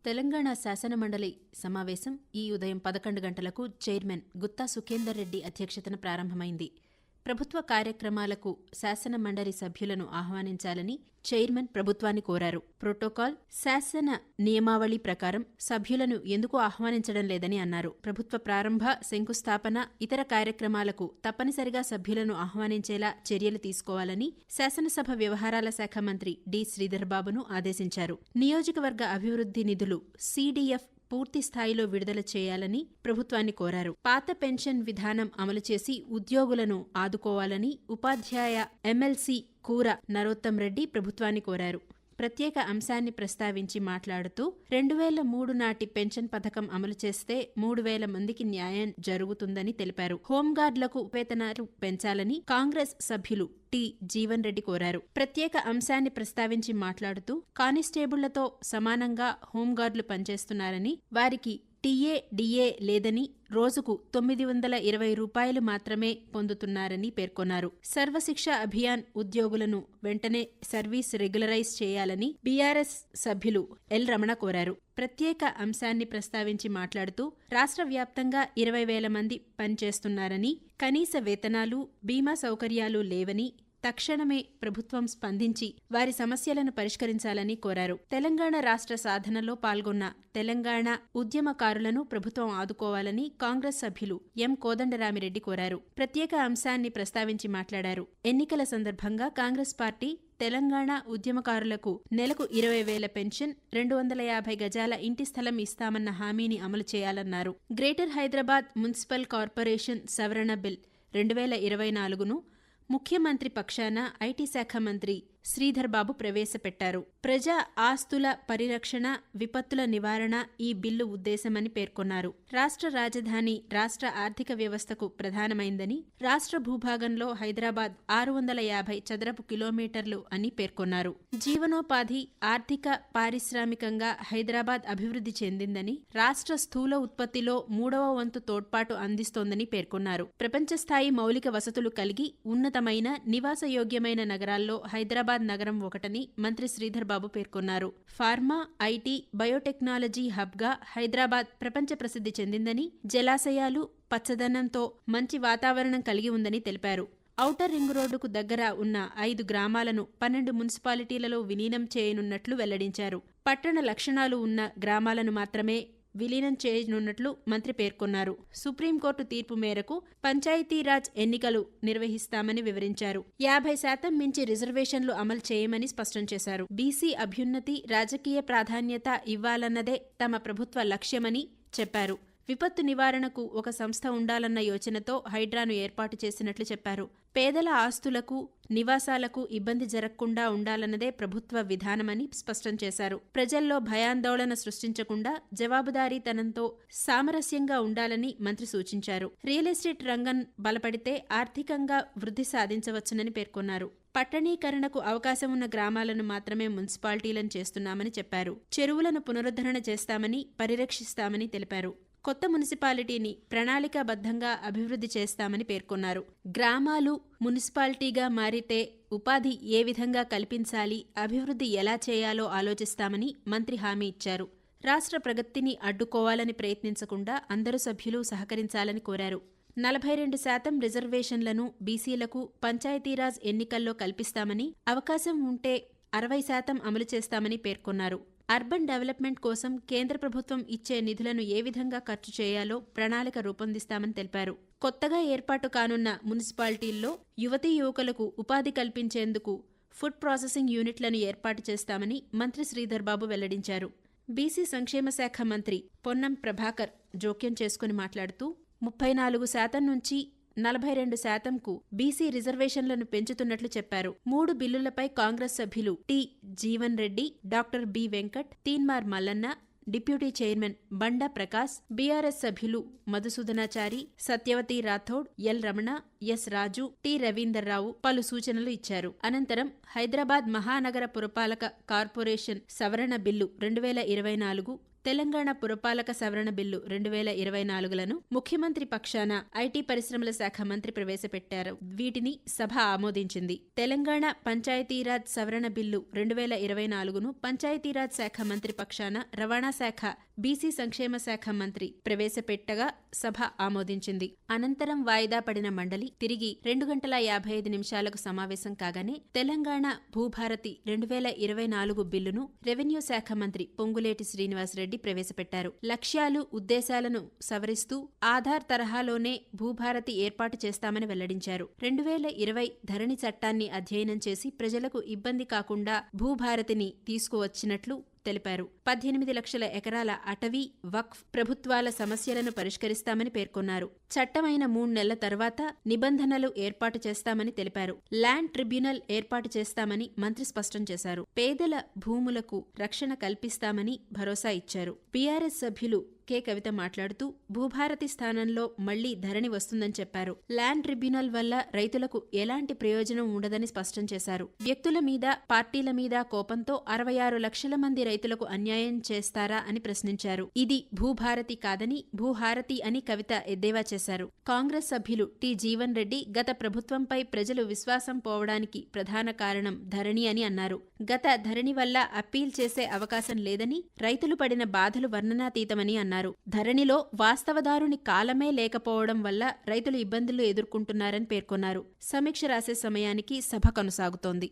తెలంగాణ శాసనమండలి సమావేశం ఈ ఉదయం 11 గంటలకు చైర్మన్ గుత్తా సుఖేందర్ రెడ్డి అధ్యక్షతన ప్రారంభమైంది. ప్రభుత్వ కార్యక్రమాలకు శాసనమండలి సభ్యులను ఆహ్వానించాలని చైర్మన్ ప్రభుత్వాన్ని కోరారు. ప్రోటోకాల్, శాసన నియమావళి ప్రకారం సభ్యులను ఎందుకు ఆహ్వానించడం లేదని అన్నారు. ప్రభుత్వ ప్రారంభ, శంకుస్థాపన, ఇతర కార్యక్రమాలకు తప్పనిసరిగా సభ్యులను ఆహ్వానించేలా చర్యలు తీసుకోవాలని శాసనసభ వ్యవహారాల శాఖ మంత్రి డి. శ్రీధర్బాబును ఆదేశించారు. నియోజకవర్గ అభివృద్ధి నిధులు సిడిఎఫ్ పూర్తి స్థాయిలో విడుదల చేయాలని ప్రభుత్వాన్ని కోరారు. పాత పెన్షన్ విధానం అమలు చేసి ఉద్యోగులను ఆదుకోవాలని ఉపాధ్యాయ ఎమ్మెల్సీ కూర నరోత్తం రెడ్డి ప్రభుత్వాన్ని కోరారు. ప్రత్యేక అంశాన్ని ప్రస్తావించి మాట్లాడుతూ 2003 నాటి పెన్షన్ పథకం అమలు చేస్తే 3000 మందికి న్యాయం జరుగుతుందని తెలిపారు. హోంగార్డులకు వేతనాలు పెంచాలని కాంగ్రెస్ సభ్యులు టి. జీవన్ రెడ్డి కోరారు. ప్రత్యేక అంశాన్ని ప్రస్తావించి మాట్లాడుతూ కానిస్టేబుళ్లతో సమానంగా హోంగార్డులు పనిచేస్తున్నారని, వారికి టీఏ, డిఏ లేదని, రోజుకు 920 రూపాయలు మాత్రమే పొందుతున్నారని పేర్కొన్నారు. సర్వశిక్ష అభియాన్ ఉద్యోగులను వెంటనే సర్వీస్ రెగ్యులరైజ్ చేయాలని బీఆర్ఎస్ సభ్యులు ఎల్. రమణ కోరారు. ప్రత్యేక అంశాన్ని ప్రస్తావించి మాట్లాడుతూ రాష్ట్ర వ్యాప్తంగా 20,000 మంది పనిచేస్తున్నారని, కనీస వేతనాలు, బీమా సౌకర్యాలు లేవని, తక్షణమే ప్రభుత్వం స్పందించి వారి సమస్యలను పరిష్కరించాలని కోరారు. తెలంగాణ రాష్ట్ర సాధనలో పాల్గొన్న తెలంగాణ ఉద్యమకారులను ప్రభుత్వం ఆదుకోవాలని కాంగ్రెస్ సభ్యులు ఎం. కోదండరామిరెడ్డి కోరారు. ప్రత్యేక అంశాన్ని ప్రస్తావించి మాట్లాడారు. ఎన్నికల సందర్భంగా కాంగ్రెస్ పార్టీ తెలంగాణ ఉద్యమకారులకు నెలకు 20,000 పెన్షన్, 250 గజాల ఇంటి స్థలం ఇస్తామన్న హామీని అమలు చేయాలన్నారు. గ్రేటర్ హైదరాబాద్ మున్సిపల్ కార్పొరేషన్ సవరణ బిల్ 2024ను ముఖ్యమంత్రి పక్షాన ఐటీ శాఖ మంత్రి శ్రీధర్బాబు ప్రవేశపెట్టారు. ప్రజా ఆస్తుల పరిరక్షణ, విపత్తుల నివారణ ఈ బిల్లు ఉద్దేశమని పేర్కొన్నారు. రాష్ట్ర రాజధాని రాష్ట్ర ఆర్థిక వ్యవస్థకు ప్రధానమైందని, రాష్ట్ర భూభాగంలో హైదరాబాద్ 650 చదరపు కిలోమీటర్లు అని పేర్కొన్నారు. జీవనోపాధి, ఆర్థిక, పారిశ్రామికంగా హైదరాబాద్ అభివృద్ధి చెందిందని, రాష్ట్ర స్థూల ఉత్పత్తిలో 3వ వంతు తోడ్పాటు అందిస్తోందని పేర్కొన్నారు. ప్రపంచస్థాయి మౌలిక వసతులు కలిగి ఉన్నతమైన నివాసయోగ్యమైన నగరాల్లో హైదరాబాద్ నగరం ఒకటని మంత్రి శ్రీధర్బాబు పేర్కొన్నారు. ఫార్మా, ఐటీ, బయోటెక్నాలజీ హబ్గా హైదరాబాద్ ప్రపంచ ప్రసిద్ధి చెందిందని, జలాశయాలు, పచ్చదనంతో మంచి వాతావరణం కలిగి ఉందని తెలిపారు. ఔటర్ రింగ్ రోడ్డుకు దగ్గర ఉన్న 5 గ్రామాలను 12 మున్సిపాలిటీలలో విలీనం చేయనున్నట్లు వెల్లడించారు. పట్టణ లక్షణాలు ఉన్న గ్రామాలను మాత్రమే విలీనం చేయనున్నట్లు మంత్రి పేర్కొన్నారు. సుప్రీంకోర్టు తీర్పు మేరకు పంచాయతీరాజ్ ఎన్నికలు నిర్వహిస్తామని వివరించారు. 50% మించి రిజర్వేషన్లు అమలు చేయమని స్పష్టం చేశారు. బీసీ అభ్యున్నతి, రాజకీయ ప్రాధాన్యత ఇవ్వాలన్నదే తమ ప్రభుత్వ లక్ష్యమని చెప్పారు. విపత్తు నివారణకు ఒక సంస్థ ఉండాలన్న యోచనతో హైడ్రాను ఏర్పాటు చేసినట్లు చెప్పారు. పేదల ఆస్తులకు, నివాసాలకు ఇబ్బంది జరగకుండా ఉండాలన్నదే ప్రభుత్వ విధానమని స్పష్టం చేశారు. ప్రజల్లో భయాందోళన సృష్టించకుండా జవాబుదారీతనంతో సామరస్యంగా ఉండాలని మంత్రి సూచించారు. రియల్ ఎస్టేట్ రంగం బలపడితే ఆర్థికంగా వృద్ధి సాధించవచ్చునని పేర్కొన్నారు. పట్టణీకరణకు అవకాశం ఉన్న గ్రామాలను మాత్రమే మున్సిపాలిటీలను చేస్తున్నామని చెప్పారు. చెరువులను పునరుద్ధరణ చేస్తామని, పరిరక్షిస్తామని తెలిపారు. కొత్త మున్సిపాలిటీని ప్రణాళికాబద్ధంగా అభివృద్ధి చేస్తామని పేర్కొన్నారు. గ్రామాలు మున్సిపాలిటీగా మారితే ఉపాధి ఏ విధంగా కల్పించాలి, అభివృద్ధి ఎలా చేయాలో ఆలోచిస్తామని మంత్రి హామీ ఇచ్చారు. రాష్ట్ర ప్రగతిని అడ్డుకోవాలని ప్రయత్నించకుండా అందరు సభ్యులు సహకరించాలని కోరారు. 42% రిజర్వేషన్లను బీసీలకు పంచాయతీరాజ్ ఎన్నికల్లో కల్పిస్తామని, అవకాశం ఉంటే 60% అమలు చేస్తామని పేర్కొన్నారు. అర్బన్ డెవలప్మెంట్ కోసం కేంద్ర ప్రభుత్వం ఇచ్చే నిధులను ఏ విధంగా ఖర్చు చేయాలో ప్రణాళిక రూపొందిస్తామని తెలిపారు. కొత్తగా ఏర్పాటు కానున్న మున్సిపాలిటీల్లో యువతీ యువకులకు ఉపాధి కల్పించేందుకు ఫుడ్ ప్రాసెసింగ్ యూనిట్లను ఏర్పాటు చేస్తామని మంత్రి శ్రీధర్బాబు వెల్లడించారు. బీసీ సంక్షేమ శాఖ మంత్రి పొన్నం ప్రభాకర్ జోక్యం చేసుకుని మాట్లాడుతూ 34% నుంచి 42%కు బీసీ రిజర్వేషన్లను పెంచుతున్నట్లు చెప్పారు. 3 బిల్లులపై కాంగ్రెస్ సభ్యులు T. Jeevan Reddy, doctor B. Venkat, Teenmar Mallanna, deputy chairman Banda Prakash, BRS సభ్యులు Madhusudanachari, Satyavathi Rathod, L. Ramana, S. Raju, T. Ravinder Rao పలు సూచనలు ఇచ్చారు. అనంతరం హైదరాబాద్ మహానగర పురపాలక కార్పొరేషన్ సవరణ బిల్లు 2024 తెలంగాణ పురపాలక సవరణ బిల్లు 2024లను ముఖ్యమంత్రి పక్షాన ఐటీ పరిశ్రమల శాఖ మంత్రి ప్రవేశపెట్టారు. వీటిని సభ ఆమోదించింది. తెలంగాణ పంచాయతీరాజ్ సవరణ బిల్లు 2024ను పంచాయతీరాజ్ శాఖ మంత్రి పక్షాన రవాణా శాఖ, బీసీ సంక్షేమ శాఖ మంత్రి ప్రవేశపెట్టగా సభ ఆమోదించింది. అనంతరం వాయిదా పడిన మండలి తిరిగి 2 గంటల 55 నిమిషాలకు సమావేశం కాగానే తెలంగాణ భూభారతి 2024 బిల్లును రెవెన్యూ శాఖ మంత్రి పొంగులేటి శ్రీనివాసరెడ్డి ప్రవేశపెట్టారు. లక్ష్యాలు, ఉద్దేశాలను సవరిస్తూ ఆధార్ తరహాలోనే భూభారతి ఏర్పాటు చేస్తామని వెల్లడించారు. 2020 ధరణి చట్టాన్ని అధ్యయనం చేసి ప్రజలకు ఇబ్బంది కాకుండా భూభారతిని తీసుకువచ్చినట్లు తెలిపారు. 18 లక్షల ఎకరాల అటవీ, వక్ఫ్ ప్రభుత్వాల సమస్యలను పరిష్కరిస్తామని పేర్కొన్నారు. చట్టమైన 3 నెలల తర్వాత నిబంధనలు ఏర్పాటు చేస్తామని తెలిపారు. ల్యాండ్ ట్రిబ్యునల్ ఏర్పాటు చేస్తామని మంత్రి స్పష్టం చేశారు. పేదల భూములకు రక్షణ కల్పిస్తామని భరోసా ఇచ్చారు. బీఆర్ఎస్ సభ్యులు కె కవిత మాట్లాడుతూ భూభారతి స్థానంలో మళ్లీ ధరణి వస్తుందని చెప్పారు. ల్యాండ్ ట్రిబ్యునల్ వల్ల రైతులకు ఎలాంటి ప్రయోజనం ఉండదని స్పష్టం చేశారు. వ్యక్తుల మీద, పార్టీల మీద కోపంతో 66 లక్షల మంది రైతులకు అన్యాయం చేస్తారా అని ప్రశ్నించారు. ఇది భూభారతి కాదని భూహారతి అని కవిత ఎద్దేవా చేశారు. కాంగ్రెస్ సభ్యులు టి జీవన్ రెడ్డి గత ప్రభుత్వంపై ప్రజలు విశ్వాసం పోవడానికి ప్రధాన కారణం ధరణి అని అన్నారు. గత ధరణి వల్ల అప్పీల్ చేసే అవకాశం లేదని, రైతులు పడిన బాధలు వర్ణనాతీతమని అన్నారు. ధరణిలో వాస్తవదారుని కాలమే లేకపోవడం వల్ల రైతులు ఇబ్బందులు ఎదుర్కొంటున్నారని పేర్కొన్నారు. సమీక్ష రాసే సమయానికి సభ కొనసాగుతోంది.